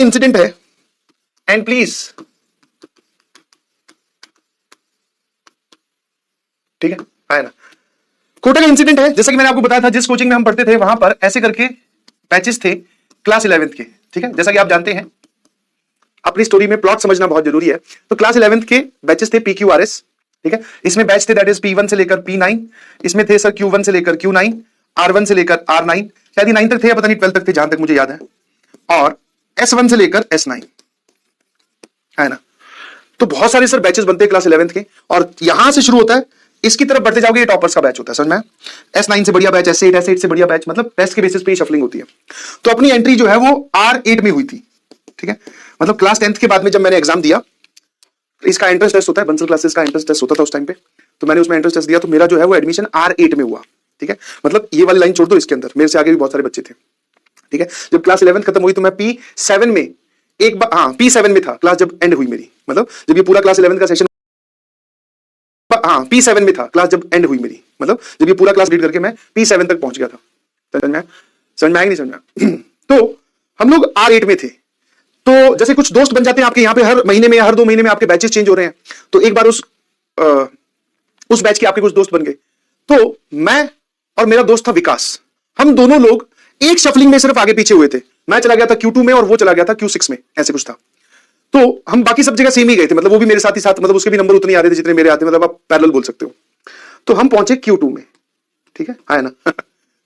Incident है and please, ठीक है ना, कोटा का इंसिडेंट है। जैसा कि मैंने आपको बताया था, जिस कोचिंग में हम पढ़ते थे वहां पर ऐसे करके बैचेस थे क्लास 11th के, ठीक है। जैसा कि आप जानते हैं, अपनी स्टोरी में प्लॉट समझना बहुत जरूरी है। तो क्लास 11th के बैचेस थे PQRS, ठीक है। इसमें बैच थे दैट इज P1 से लेकर P9, इसमें थे सर Q1 से लेकर Q9, R1 से लेकर R9, शायद ही 9 तक थे या पता नहीं 12 तक थे, जहां तक मुझे याद है, और S1 से लेकर S9, है ना। तो बहुत सारे सर बैचेस बनते हैं क्लास 11th के, और यहां से शुरू होता है, इसकी तरफ बढ़ते जाओगे ये टॉपर्स का बैच होता है, समझ में। S9 से बढ़िया बैच, S8 से बढ़िया बैच, मतलब टेस्ट के बेसिस पे शफलिंग होती है। तो अपनी एंट्री जो है वो R8 में हुई थी, ठीक है। मतलब क्लास 10th के बाद में जब मैंने एग्जाम दिया, इसका एंट्रेंस टेस्ट होता है, बंसल क्लासेस का एंट्रेंस टेस्ट होता था उस टाइम पे, तो मैंने उसमें एंट्रेंस टेस्ट दिया, तो मेरा जो है वो एडमिशन R8 में हुआ, ठीक है। मतलब ये वाली लाइन छोड़ दो, इसके अंदर मेरे से आगे भी बहुत सारे बच्चे थे, ठीक है। जब क्लास 11 खत्म हुई तो मैं P7 में एक बार, हाँ P7 में था क्लास जब एंड हुई मेरी, मतलब जब ये पूरा क्लास 11 का सेशन, हाँ P7 में था क्लास जब एंड हुई मेरी, मतलब जब ये पूरा क्लास रीड करके मैं P7 तक पहुंच गया था। समझ में आया नहीं समझ में? तो हम लोग R8 में थे। तो जैसे कुछ दोस्त बन जाते हैं आपके यहाँ पे, हर महीने में या हर 2 महीने में आपके बैचेस चेंज हो रहे हैं, तो एक बार उस बैच के आपके कुछ दोस्त बन गए। तो मैं और मेरा दोस्त था विकास, हम दोनों लोग एक शफलिंग में सिर्फ आगे पीछे हुए थे। मैं चला गया था Q2 में और वो चला गया था Q6 में, ऐसे कुछ था। तो हम बाकी सब जगह सेम ही गए थे, मतलब वो भी मेरे साथ ही साथ, मतलब उसके भी नंबर उतने आ रहे थे जितने मेरे आते, मतलब आप पैरेलल बोल सकते हो। तो हम पहुंचे Q2 में, ठीक है ना।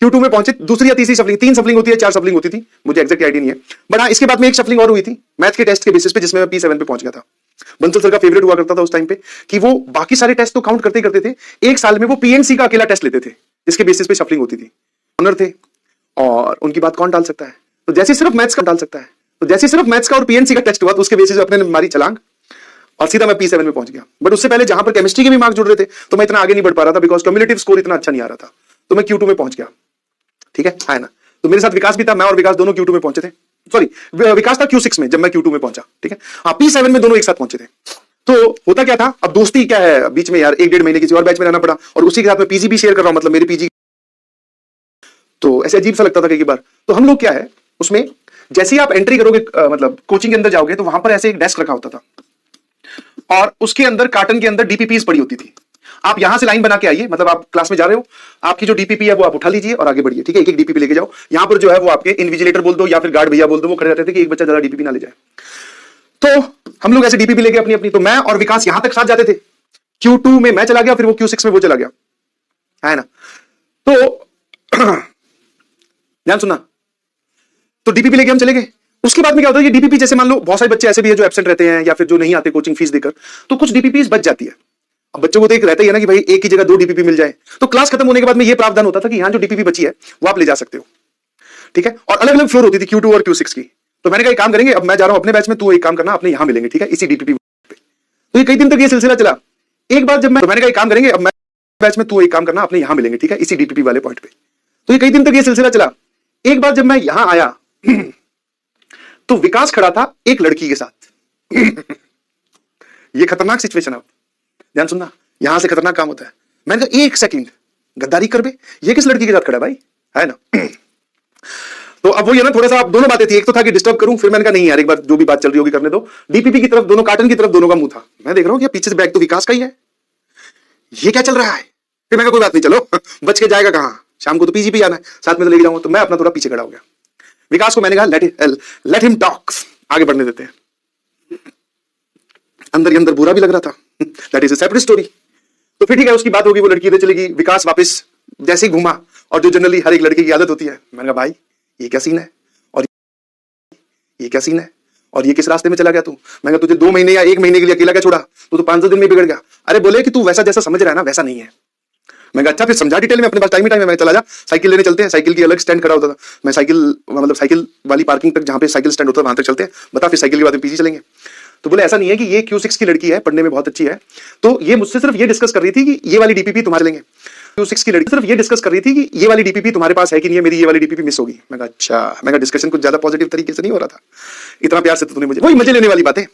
Q2 में पहुंचे, दूसरी या तीसरी शफलिंग, 3 शफलिंग होती है, 4 शफलिंग होती थी, मुझे एग्जैक्ट आइडिया नहीं है, बट हाँ इसके बाद में एक शफलिंग और हुई थी मैथ के टेस्ट के बेसिस पे, जिसमें मैं P7 पे पहुंच गया था। बंसल सर का फेवरेट हुआ करता था उस टाइम पे कि वो बाकी सारे टेस्ट तो काउंट करते ही करते थे, एक साल में वो PNC का अकेला टेस्ट लेते थे जिसके बेसिस पे शफलिंग होती थी। ऑनर थे और उनकी बात कौन टाल सकता है। तो जैसे सिर्फ मैथ्स का टाल सकता है, तो जैसे सिर्फ मैथ्स का और PNC का टेस्ट हुआ, तो उसके बेसिस पे अपने मारी छलांग और सीधा मैं P7 में पहुंच गया। बट उससे पहले जहां पर केमिस्ट्री के भी मार्क्स जुड़ रहे थे, तो मैं इतना आगे नहीं बढ़ पा रहा था, बिकॉज क्यूमुलेटिव स्कोर इतना अच्छा नहीं आ रहा था, तो मैं Q2 में पहुंच गया, ठीक है ना। तो मेरे साथ विकास भी था, मैं और विकास दोनों Q2 में पहुंचे थे, सॉरी विकास था Q6 में जब मैं Q2 में पहुंचा, ठीक है। हाँ P7 में दोनों एक साथ पहुंचे थे। तो होता क्या था, अब दोस्ती क्या है बीच में यार, 1-1.5 महीने किसी और बैच में रहना पड़ा, और उसी के साथ में PG भी शेयर कर रहा हूं, मतलब मेरी PG, तो ऐसे अजीब सा लगता था कई बार। तो हम लोग क्या है उसमें, जैसे ही आप एंट्री करोगे मतलब कोचिंग के अंदर जाओगे, तो वहां पर ऐसे एक डेस्क रखा होता था, और उसके अंदर कार्टन के अंदर DPPs पड़ी होती थी। आप यहां से लाइन बना के आइए, मतलब आप क्लास में जा रहे हो, आपकी जो DPP है वो आप उठा लीजिए और आगे बढ़िए, ठीक है। एक एक DPP लेके जाओ। यहां पर जो है वो आपके इन्विजिलेटर बोल दो या फिर गार्ड भैया बोल दो, वो खड़े रहते थे कि एक बच्चा ज्यादा DPP ना ले जाए। तो हम लोग ऐसे DPP लेके अपनी अपनी, तो मैं और विकास यहां तक साथ जाते थे। Q2 में मैं चला गया, फिर वो Q6 में वो चला गया, है ना। तो ध्यान सुनना, तो DPP लेके हम चले गए। उसके बाद में क्या होता है, ये DPP जैसे मान लो बहुत सारे बच्चे ऐसे भी है जो एब्सेंट रहते हैं या फिर जो नहीं आते कोचिंग फीस देकर, तो कुछ DPPs बच जाती है। अब बच्चों को तो एक रहता ही है ना कि भाई एक की जगह 2 DPP मिल जाए। तो क्लास खत्म होने के बाद में ये प्रावधान होता था कि यहां जो DPP बची है वो आप ले जा सकते हो, ठीक है। और अलग अलग फ्लोर होती थी Q2 और Q6 की। तो मैंने कहा एक काम करेंगे, अब मैं जा रहा हूं अपने बैच में, तू एक काम करना अपने यहां मिलेंगे, ठीक है, इसी DPP पे। तो ये कई दिन तक ये सिलसिला चला। एक बार जब मैं, तो मैंने कहा एक काम करेंगे, अब मैं बैच में तू एक काम करना अपने यहां मिलेंगे, ठीक है, इसी DPP वाले पॉइंट पे। तो ये कई दिन तक ये सिलसिला चला। एक बार जब मैं यहां आया तो विकास खड़ा था एक लड़की के साथ। ये खतरनाक सिचुएशन, आप ध्यान सुनना, यहां से खतरनाक काम होता है। मैंने कहा एक सेकंड, गद्दारी कर बे, ये किस लड़की के साथ खड़ा है भाई, है ना। तो अब वो ये ना थोड़ा सा, आप दोनों बातें थी, एक तो था कि डिस्टर्ब करूं, फिर मैंने कहा नहीं यार एक बार जो भी बात चल रही होगी करने दो। DPP की तरफ दोनों, कार्टन की तरफ दोनों का मुंह था। मैं देख रहा हूं कि पीछे से बैग तो विकास का ही है, ये क्या चल रहा है। फिर मैं कहा कोई बात नहीं, चलो बच के जाएगा कहां, शाम को तो PG आना है, साथ में तो लेके जाऊंगा। तो मैं अपना थोड़ा पीछे खड़ा हो गया। विकास को मैंने कहा लेट हिम टॉक, आगे बढ़ने देते हैं। अंदर ही अंदर बुरा भी लग रहा था, that is a separate story. तो फिर ठीक है, उसकी बात होगी, वो लड़की इधर चलेगी, विकास वापस जैसे ही घूमा, और जो जनरली हर एक लड़के की आदत होती है, मैंने कहा भाई ये क्या सीन है, और ये क्या सीन है, और ये किस रास्ते में चला गया तू। मैंने कहा तुझे 2 महीने या 1 महीने के लिए अकेला क्या छोड़ा, तू तो 5-10 दिन में बिगड़ गया। अरे बोले कि तू वैसा जैसा समझ रहा है ना वैसा नहीं है। मैं अच्छा फिर समझा डिटेल में, अपने पास टाइम ही टाइम है, मैं चला जा, साइकिल लेने चलते हैं। साइकिल की अलग स्टैंड खड़ा होता था, मैं साइकिल मतलब साइकिल वाली पार्किंग तक जहां पे साइकिल स्टैंड होता है वहां तक चलते हैं, बता फिर साइकिल के बाद PG चलेंगे। तो बोले ऐसा नहीं है कि ये Q6 की लड़की है, पढ़ने में बहुत अच्छी है, तो ये मुझसे सिर्फ ये डिस्कस कर रही थी कि ये वाली DPP तुम्हारे लेंगे। Q6 की लड़की सिर्फ ये डिस्कस कर रही थी कि ये वाली DPP तुम्हारे पास है कि नहीं है, मेरी ये वाली DPP मिस होगी। मैं कहा अच्छा, मैं कहा डिस्कशन कुछ ज्यादा पॉजिटिव तरीके से नहीं हो रहा था, इतना प्यार से तो तूने मुझे, वही मजे लेने वाली बातें।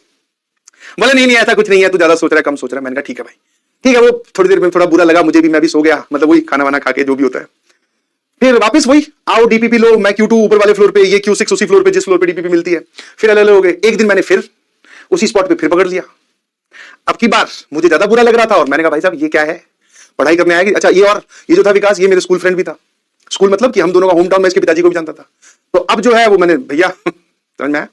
बोले नहीं ऐसा कुछ नहीं है, तू ज्यादा सोच रहा है, कम सोच रहा है। मैंने कहा ठीक है भाई, ठीक है। वो थोड़ी देर में थोड़ा बुरा लगा मुझे भी, मैं भी सो गया, मतलब वही खाना वाना खा के जो भी होता है। फिर वापस वही, आओ डीपीपी लो, मैं Q2 ऊपर वाले फ्लोर पे, ये Q6 उसी फ्लोर पे जिस फ्लोर पे डीपीपी मिलती है। फिर अलग अलग हो गए। एक दिन मैंने फिर उसी स्पॉट पे फिर पकड़ लिया। अब की बार मुझे ज्यादा बुरा लग रहा था और मैंने कहा भाई साहब ये क्या है, पढ़ाई करने आएगी। अच्छा ये, और ये जो था विकास, ये मेरे स्कूल फ्रेंड भी था। स्कूल मतलब कि हम दोनों का होम टाउन, मैं इसके पिताजी को भी जानता था। तो अब जो है वो मैंने, भैया समझ में आया,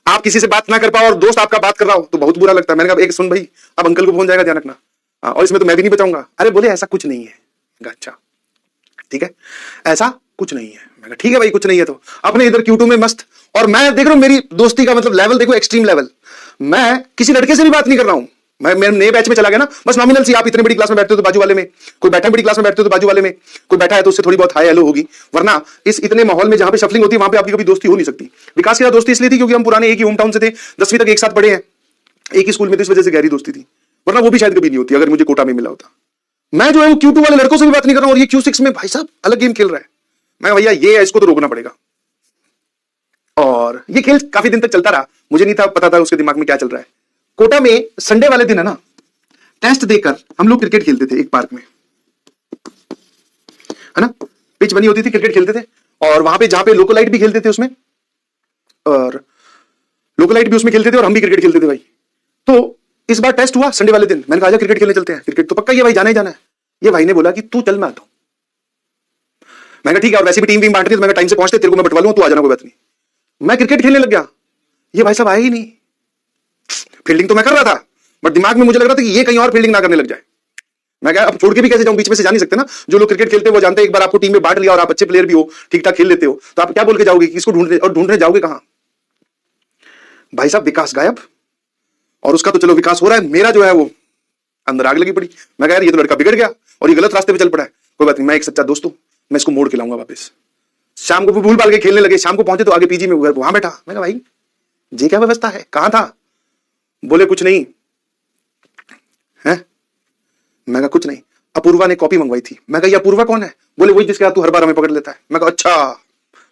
आप किसी से बात ना कर पाओ और दोस्त आपका बात कर रहा हो तो बहुत बुरा लगता है। मैंने कहा एक सुन भाई, अब अंकल को फोन जाएगा, ध्यान रखना, और इसमें तो मैं भी नहीं बचाऊंगा। अरे बोले ऐसा कुछ नहीं है। अच्छा ठीक है, ऐसा कुछ नहीं है। मैंने ठीक है भाई कुछ नहीं है। तो अपने इधर Q2 में मस्त, और मैं देख रहा हूं मेरी दोस्ती का मतलब लेवल देखो, एक्सट्रीम लेवल। मैं किसी लड़के से भी बात नहीं कर रहा हूं। मैं मेरे नए बैच में चला गया ना, बस नॉमिनल सी, आप इतने बड़ी क्लास में बैठते हो तो बाजू वाले में कोई बैठा है, बड़ी क्लास में बैठते हो तो बाजू वाले में कोई बैठा है तो उससे थोड़ी बहुत हाय हेलो होगी, वरना इस इतने माहौल में जहां पे शफलिंग होती है वहां पे आपकी कभी दोस्ती हो नहीं सकती। विकास के साथ दोस्ती इसलिए थी क्योंकि हम पुराने एक ही होम टाउन से थे, 10वीं तक एक साथ पढ़े हैं, एक ही स्कूल में, तो इस वजह से गहरी दोस्ती थी, वरना वो भी शायद कभी नहीं होती अगर मुझे कोटा में मिला होता। मैं जो है वो Q2 वाले लड़कों से भी बात नहीं कर रहा हूं, और ये Q6 में भाई साहब अलग गेम खेल रहा है। मैं भैया ये है, इसको तो रोकना पड़ेगा। और ये खेल काफी दिन तक चलता रहा, मुझे नहीं था पता था उसके दिमाग में क्या चल रहा है। कोटा में संडे वाले दिन है ना, टेस्ट देकर हम लोग क्रिकेट खेलते थे एक पार्क में, है ना, पिच बनी होती थी, क्रिकेट खेलते थे। और वहां पे जहां पे लोकोलाइट भी खेलते थे उसमें, और लोकोलाइट भी उसमें खेलते थे और हम भी क्रिकेट खेलते थे भाई। तो इस बार टेस्ट हुआ संडे वाले दिन, मैंने कहा क्रिकेट खेलने चलते हैं। क्रिकेट तो पक्का ये भाई जाना ही जाना है। ये भाई ने बोला कि तू चल मैं आता हूं। मैंने ठीक है, और वैसे भी टीम वीम बांटनी, तो मैंने टाइम से पहुंचते, तेरे को मैं बटवा लूंगा, तू आ जाना, कोई बात नहीं। मैं क्रिकेट खेलने लग गया, ये भाई साहब आया ही नहीं। फील्डिंग तो मैं कर रहा था, बट दिमाग में मुझे लग रहा था कि ये कहीं और फील्डिंग ना करने लग जाए। मैं क्या अब छोड़ के भी कैसे जाऊं, बीच में से जा नहीं सकते ना। जो लोग क्रिकेट खेलते हैं वो जानते हैं, एक बार आपको टीम में बांट लिया और आप अच्छे प्लेयर भी हो, ठीक ठाक खेल लेते हो, तो आप क्या बोल के जाओगे कि इसको ढूंढने, और ढूंढने जाओगे कहां। भाई साहब विकास गायब, और उसका तो चलो विकास हो रहा है, मेरा जो है वो अंदर आग लगी पड़ी। मैं कह यार ये तो लड़का बिगड़ गया और ये गलत रास्ते पे चल पड़ा है। कोई बात नहीं, मैं एक सच्चा दोस्त हूं, मैं इसको मोड़ के लाऊंगा वापस। शाम को भी भूल भाल के खेलने लगे, शाम को पहुंचे तो आगे पीजी में वहां बैठा। मैं कहा भाई ये क्या व्यवस्था है, कहां था। बोले कुछ नहीं है। मैं कहा कुछ नहीं, अपूर्वा ने कॉपी मंगवाई थी। मैं कहा ये अपूर्वा कौन है। बोले वही जिसके हाथ तू हर बार हमें पकड़ लेता है। मैं कहा अच्छा।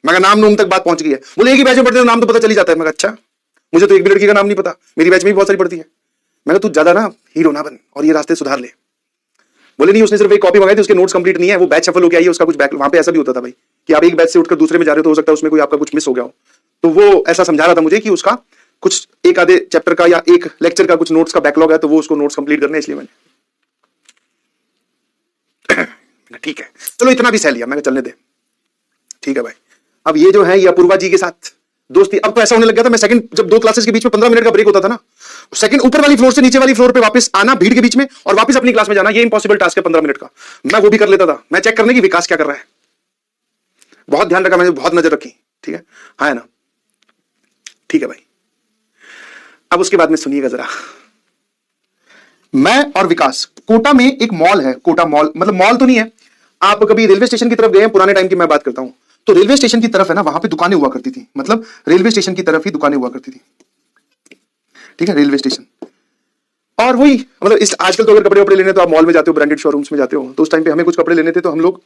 मैं कहा नाम नूम तक बात पहुंच गई है। बोले एक ही बैच में पढ़ते तो नाम तो पता चल ही जाता है। मैं कहा अच्छा, मुझे तो एक भी लड़की का नाम नहीं पता, मेरी बैच में भी बहुत सारी पढ़ती है। मैं कहा तू ज्यादा ना हीरो ना बन और ये रास्ते सुधार ले। बोले नहीं, उसने सिर्फ एक कॉपी मंगाई थी, उसके नोट्स कंप्लीट नहीं है, वो बैच सफल हो गया है, उसका कुछ बैक। वहां पे ऐसा भी होता था भाई कि आप एक बैच से उठकर दूसरे में जा रहे हो तो हो सकता है उसमें कोई आपका कुछ मिस हो गया हो। तो वो ऐसा समझा रहा था मुझे कि उसका कुछ एक आधे चैप्टर का या एक लेक्चर का कुछ नोट्स का बैकलॉग है, तो वो उसको नोट्स कंप्लीट करने, इसलिए मैंने ठीक है चलो इतना भी सह लिया। मैं चलने दे, ठीक है भाई। अब ये जो है ये अपूर्वा जी के साथ दोस्ती, अब तो ऐसा होने लग गया था, मैं सेकंड, जब दो क्लासेस के बीच में 15 मिनट का ब्रेक होता था ना, सेकंड ऊपर वाली फ्लोर से नीचे वाली फ्लोर पे वापस आना भीड़ के बीच में और वापस अपनी क्लास में जाना, ये इंपॉसिबल टास्क है 15 मिनट का। मैं वो भी कर लेता था, मैं चेक करने की विकास क्या कर रहा है। बहुत ध्यान रखा मैंने, बहुत नजर रखी, ठीक है, हाँ है ना, ठीक है भाई। अब उसके बाद में सुनिएगा जरा। मैं और विकास, कोटा में एक मॉल है, कोटा मॉल, मतलब मॉल तो नहीं है, आप कभी रेलवे स्टेशन की तरफ गए हैं, पुराने टाइम की मैं बात करता हूं, तो रेलवे स्टेशन की तरफ है ना, वहां पे दुकानें हुआ करती थी, मतलब रेलवे स्टेशन की तरफ ही दुकानें हुआ करती थी, ठीक है, रेलवे स्टेशन। और वही मतलब इस आजकल तो अगर कपड़े वपड़े लेने तो आप मॉल में जाते हो, ब्रांडेड शोरूम्स में जाते हो, तो उस टाइम पे हमें कुछ कपड़े लेने थे तो हम लोग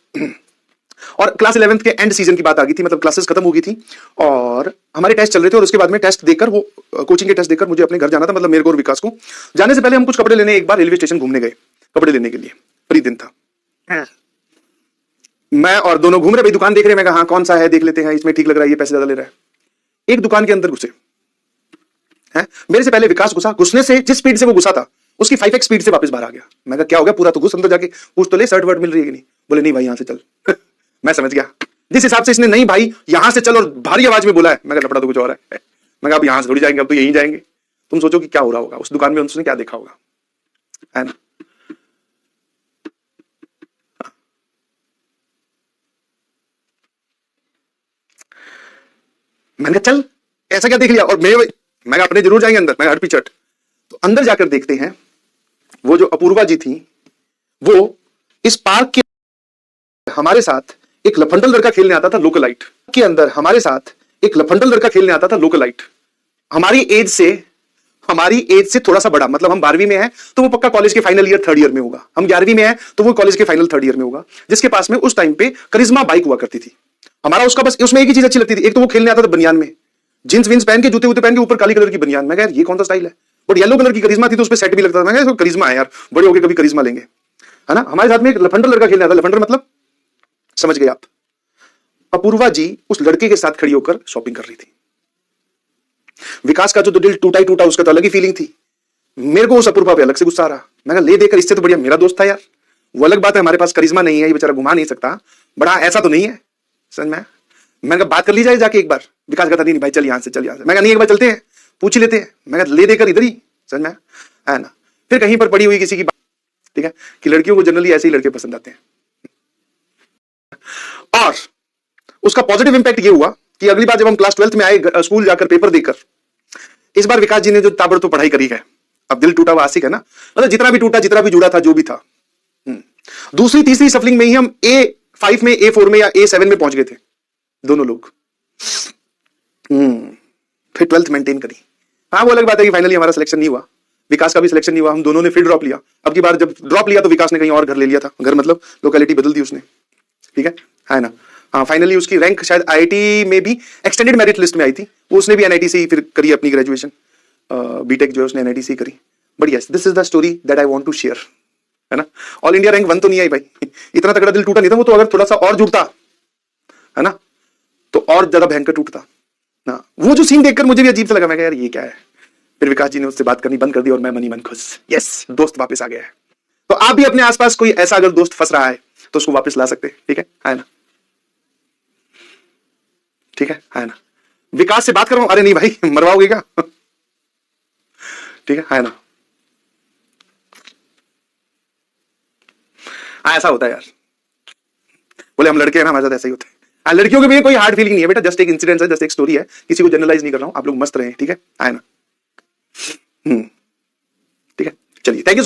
और क्लास 11th के एंड सीजन की बात आ गई थी, मतलब क्लासेस खत्म हो गई थी और हमारे टेस्ट चल रहे थे, और उसके बाद में टेस्ट देकर, वो कोचिंग के टेस्ट देकर मुझे अपने घर जाना था, मतलब मेरे को और विकास को। जाने से पहले हम कुछ कपड़े लेने एक बार रेलवे स्टेशन घूमने गए, कपड़े लेने के लिए, फ्री दिन था। मैं और दोनों घूम रहे भाई, दुकान देख रहे हैं। मैं कहा हाँ कौन सा है देख लेते हैं, इसमें ठीक लग रहा है, ये पैसे ज्यादा ले रहा है। एक दुकान के अंदर घुसे हैं, मेरे से पहले विकास घुसा, घुसने से जिस स्पीड से वो घुसा था उसकी 5x स्पीड से वापस बाहर आ गया। मैं कहा क्या हो गया, पूरा तो घुस अंदर, जाके पूछ तो ले, शर्ट वर्ट मिल रही है कि नहीं। बोले नहीं भाई यहां से चल। मैं समझ गया जिस हिसाब से इसने नहीं भाई यहां से चल और भारी आवाज में बोला है। मैं लपड़ा तो कुछ और है। मैं अब यहां से थोड़ी जाएंगे, अब तो यहीं जाएंगे। तुम सोचो कि क्या हो रहा होगा उस दुकान में, उसने क्या देखा होगा, है ना। मैंने कहा चल ऐसा क्या देख लिया, और मैं अपने जरूर जाएंगे अंदर, मैं हट पिचट। तो अंदर जाकर देखते हैं, वो जो अपूर्वा जी थी वो इस पार्क के हमारे साथ एक लफंडल लड़का खेलने आता था, लोकलाइट के अंदर हमारे साथ एक लफंडल लड़का खेलने आता था, लोकलाइट। हमारी एज से थोड़ा सा बड़ा, मतलब हम 12वीं में हैं तो वो पक्का कॉलेज के फाइनल ईयर 3rd ईयर में होगा, हम 11वीं में हैं तो वो कॉलेज के फाइनल 3rd ईयर में होगा, जिसके पास में उस टाइम पे करिश्मा बाइक हुआ करती थी। हमारा उसका बस उसमें एक ही चीज अच्छी लगती थी, एक तो वो खेलने आता था बनियान में, जींस विंस पहन के, जूते वूते पहन के, ऊपर काली कलर की बनियान। मैं कहा यार ये कौन सा स्टाइल है, बट येलो कलर की करिश्मा थी तो उस पर सेट भी लगता था। मैं कहा करिश्मा है यार, बड़े होके कभी करिश्मा लेंगे, है ना। हमारे साथ में एक लफंडर लड़का खेलने आता, लफंडर मतलब समझ गए आप, अपूर्वा जी उस लड़के के साथ खड़ी होकर शॉपिंग कर रही थी। विकास का जो दिल टूटा ही टूटा, उसका तो अलग ही फीलिंग थी। मेरे को उस अपूर्वा पे अलग से गुस्सा आ रहा। मैं कहा ले देकर, इससे तो बढ़िया मेरा दोस्त था यार। वो अलग बात है हमारे पास करिश्मा नहीं है, ये बेचारा घुमा नहीं सकता, बड़ा ऐसा तो नहीं है, समझ में। मैंने कहा बात कर ली जाए जाके एक बार। विकास कहता नहीं भाई चल यहां से, चल यहां से। मैं कहा नहीं एक बार चलते हैं, पूछ ही लेते हैं। मैं कहा ले देकर इधर ही, समझ में है ना। फिर कहीं पर पड़ी हुई किसी की बात, ठीक है, कि लड़कियों को जनरली ऐसे ही लड़के पसंद आते हैं। और उसका पॉजिटिव इंपैक्ट ये हुआ कि अगली बार जब हम क्लास 12th में आए स्कूल जाकर पेपर देकर, इस बार विकास जी ने जो ताबड़तोड़ पढ़ाई करी है, अब दिल टूटा हुआ आशिक है ना, मतलब जितना भी टूटा, जितना भी जुड़ा था, जो भी था। दूसरी तीसरी सफलिंग में ही हम A5 में, A4 में या A7 में पहुंच गए थे दोनों लोग। फिर 12th मेंटेन करी। हाँ वो अलग बात है कि फाइनली हमारा सिलेक्शन नहीं हुआ, विकास का भी सिलेक्शन नहीं हुआ, हम दोनों ने फिर ड्रॉप लिया। अब की बार जब ड्रॉप लिया तो विकास ने कहीं और घर ले लिया था, घर मतलब लोकेलिटी बदल दी उसने, ठीक है ना। हाँ फाइनली उसकी रैंक शायद IIT में भी एक्सटेंडेड मेरिट लिस्ट में आई थी, वो उसने भी NIT से ही फिर करी अपनी ग्रेजुएशन, बीटेक जो है उसने NIT से ही करी। But yes, this is the story that I want to share, है ना। ऑल इंडिया रैंक 1 तो नहीं आई भाई, इतना तगड़ा दिल टूटा नहीं था वो, तो अगर थोड़ा सा और जुड़ता, है ना, तो और ज्यादा भयंकर टूटता ना। वो जो सीन देखकर मुझे भी अजीब सा लगा, मैं कहा यार ये क्या है। फिर विकास जी ने उससे बात करनी बंद कर दी और मैं मनी मन खुश, यस दोस्त वापस आ गया है। तो आप भी अपने आसपास कोई ऐसा अगर दोस्त फंस रहा है तो उसको वापस ला सकते हैं, ठीक है ना, ठीक है ना। विकास से बात करो, अरे नहीं भाई मरवाओगे क्या ठीक है ना। ऐसा होता है यार, बोले हम लड़के हैं ना, हमारे साथ ऐसा ही होता है। लड़कियों के भी कोई हार्ड फीलिंग नहीं है बेटा, जस्ट एक इंसिडेंट है, जस्ट एक स्टोरी है, किसी को जनरलाइज नहीं कर रहा हूं। आप लोग मस्त रहे, ठीक है ना। ठीक है, चलिए, थैंक यू।